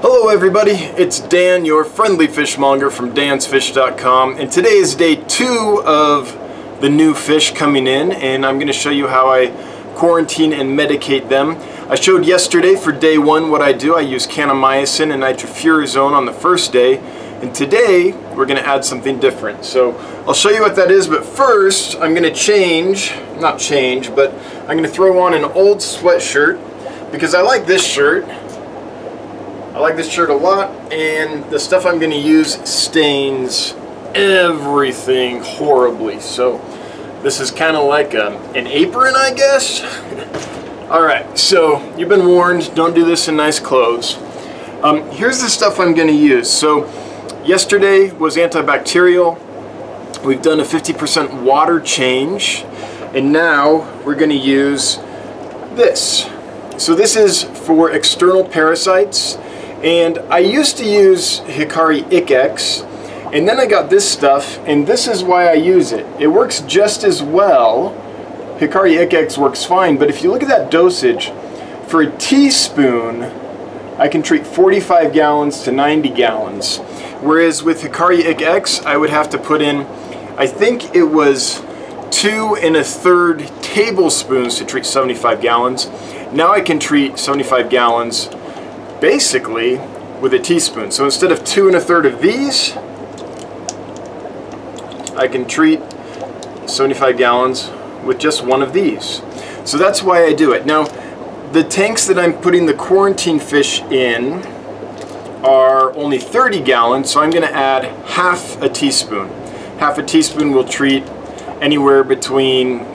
Hello everybody, it's Dan, your friendly fishmonger from dansfish.com, and today is day 2 of the new fish coming in, and I'm going to show you how I quarantine and medicate them. I showed yesterday for day 1 what I do. I use kanamycin and nitrofurazone on the first day, and today we're going to add something different. So I'll show you what that is, but first I'm going to but I'm going to throw on an old sweatshirt because I like this shirt. I like this shirt a lot, and the stuff I'm going to use stains everything horribly. So this is kind of like an apron, I guess. Alright, so you've been warned, don't do this in nice clothes. Here's the stuff I'm going to use. So yesterday was antibacterial. We've done a 50% water change, and now we're going to use this. So this is for external parasites. And I used to use Hikari Ic-X, and then I got this stuff, and this is why I use it. It works just as well. Hikari Ic-X works fine, but if you look at that dosage, for a teaspoon, I can treat 45 gallons to 90 gallons. Whereas with Hikari Ic-X, I would have to put in, I think it was 2 1/3 tablespoons to treat 75 gallons. Now I can treat 75 gallons basically with a teaspoon. So instead of 2 1/3 of these, I can treat 75 gallons with just 1 of these. So that's why I do it. Now, the tanks that I'm putting the quarantine fish in are only 30 gallons, so I'm going to add half a teaspoon. Half a teaspoon will treat anywhere between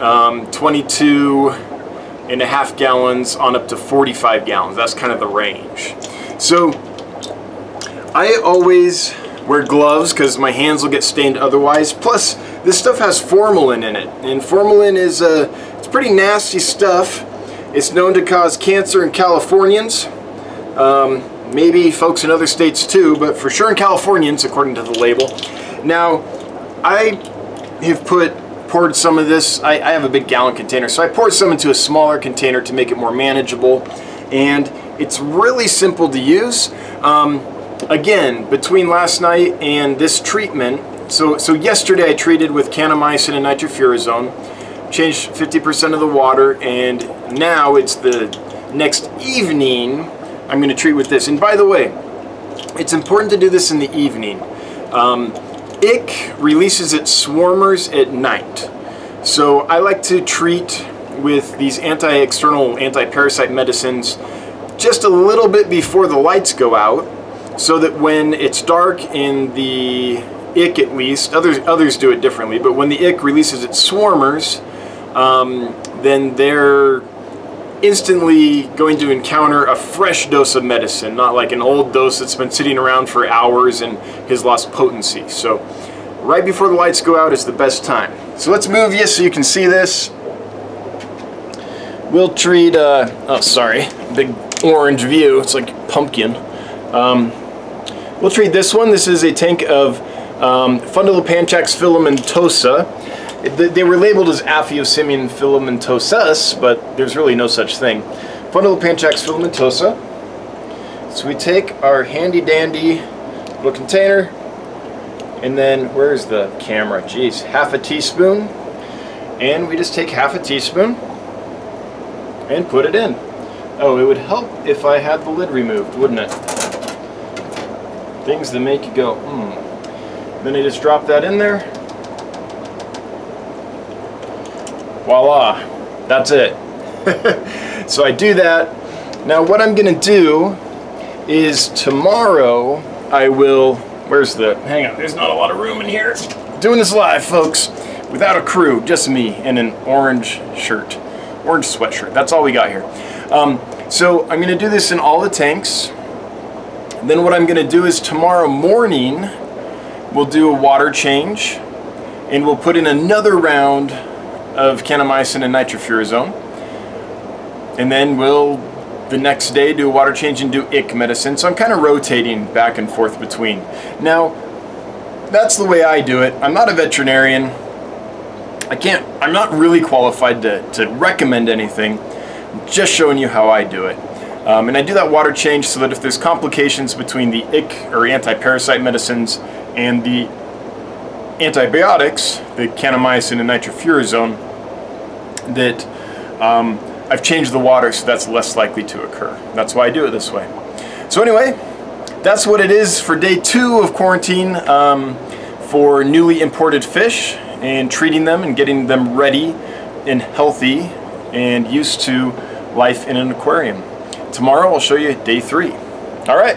22.5 gallons on up to 45 gallons. That's kind of the range. So I always wear gloves because my hands will get stained otherwise. Plus, this stuff has formalin in it, and formalin is it's pretty nasty stuff. It's known to cause cancer in Californians, maybe folks in other states too, but for sure in Californians, according to the label. Now, I have poured some of this. I have a big gallon container, so I poured some into a smaller container to make it more manageable, and it's really simple to use. Again, between last night and this treatment, so yesterday I treated with kanamycin and nitrofurazone, changed 50% of the water, and now it's the next evening I'm going to treat with this. And by the way, it's important to do this in the evening. Ick releases its swarmers at night. So I like to treat with these anti-external, anti-parasite medicines just a little bit before the lights go out, so that when it's dark in the ick, at least, others do it differently, but when the ick releases its swarmers, then they're instantly going to encounter a fresh dose of medicine, not like an old dose that's been sitting around for hours and has lost potency. So right before the lights go out is the best time. So let's move you so you can see this. We'll treat, oh sorry, big orange view, it's like pumpkin. We'll treat this one. This is a tank of Fundulopanchax filamentosa. They were labeled as Aphyosemium filamentosus, but there's really no such thing. Fundulopanchax filamentosa. So we take our handy dandy little container, and then, where's the camera? Jeez, half a teaspoon. And we just take half a teaspoon and put it in. Oh, it would help if I had the lid removed, wouldn't it? Things that make you go, Then I just drop that in there. Voila, that's it. So I do that. Now what I'm gonna do is tomorrow I will, hang on, there's not a lot of room in here. Doing this live, folks, without a crew, just me and an orange shirt, orange sweatshirt. That's all we got here. So I'm gonna do this in all the tanks. Then what I'm gonna do is tomorrow morning, we'll do a water change, and we'll put in another round of kanamycin and nitrofurazone, and then we'll the next day do a water change and do ick medicine. So I'm kind of rotating back and forth between. Now, that's the way I do it. I'm not a veterinarian. I'm not really qualified to recommend anything. I'm just showing you how I do it. And I do that water change so that if there's complications between the ick or anti-parasite medicines and the antibiotics, the kanamycin and nitrofurazone, that I've changed the water so that's less likely to occur. That's why I do it this way. So anyway, that's what it is for day 2 of quarantine for newly imported fish, and treating them and getting them ready and healthy and used to life in an aquarium. Tomorrow I'll show you day 3. All right.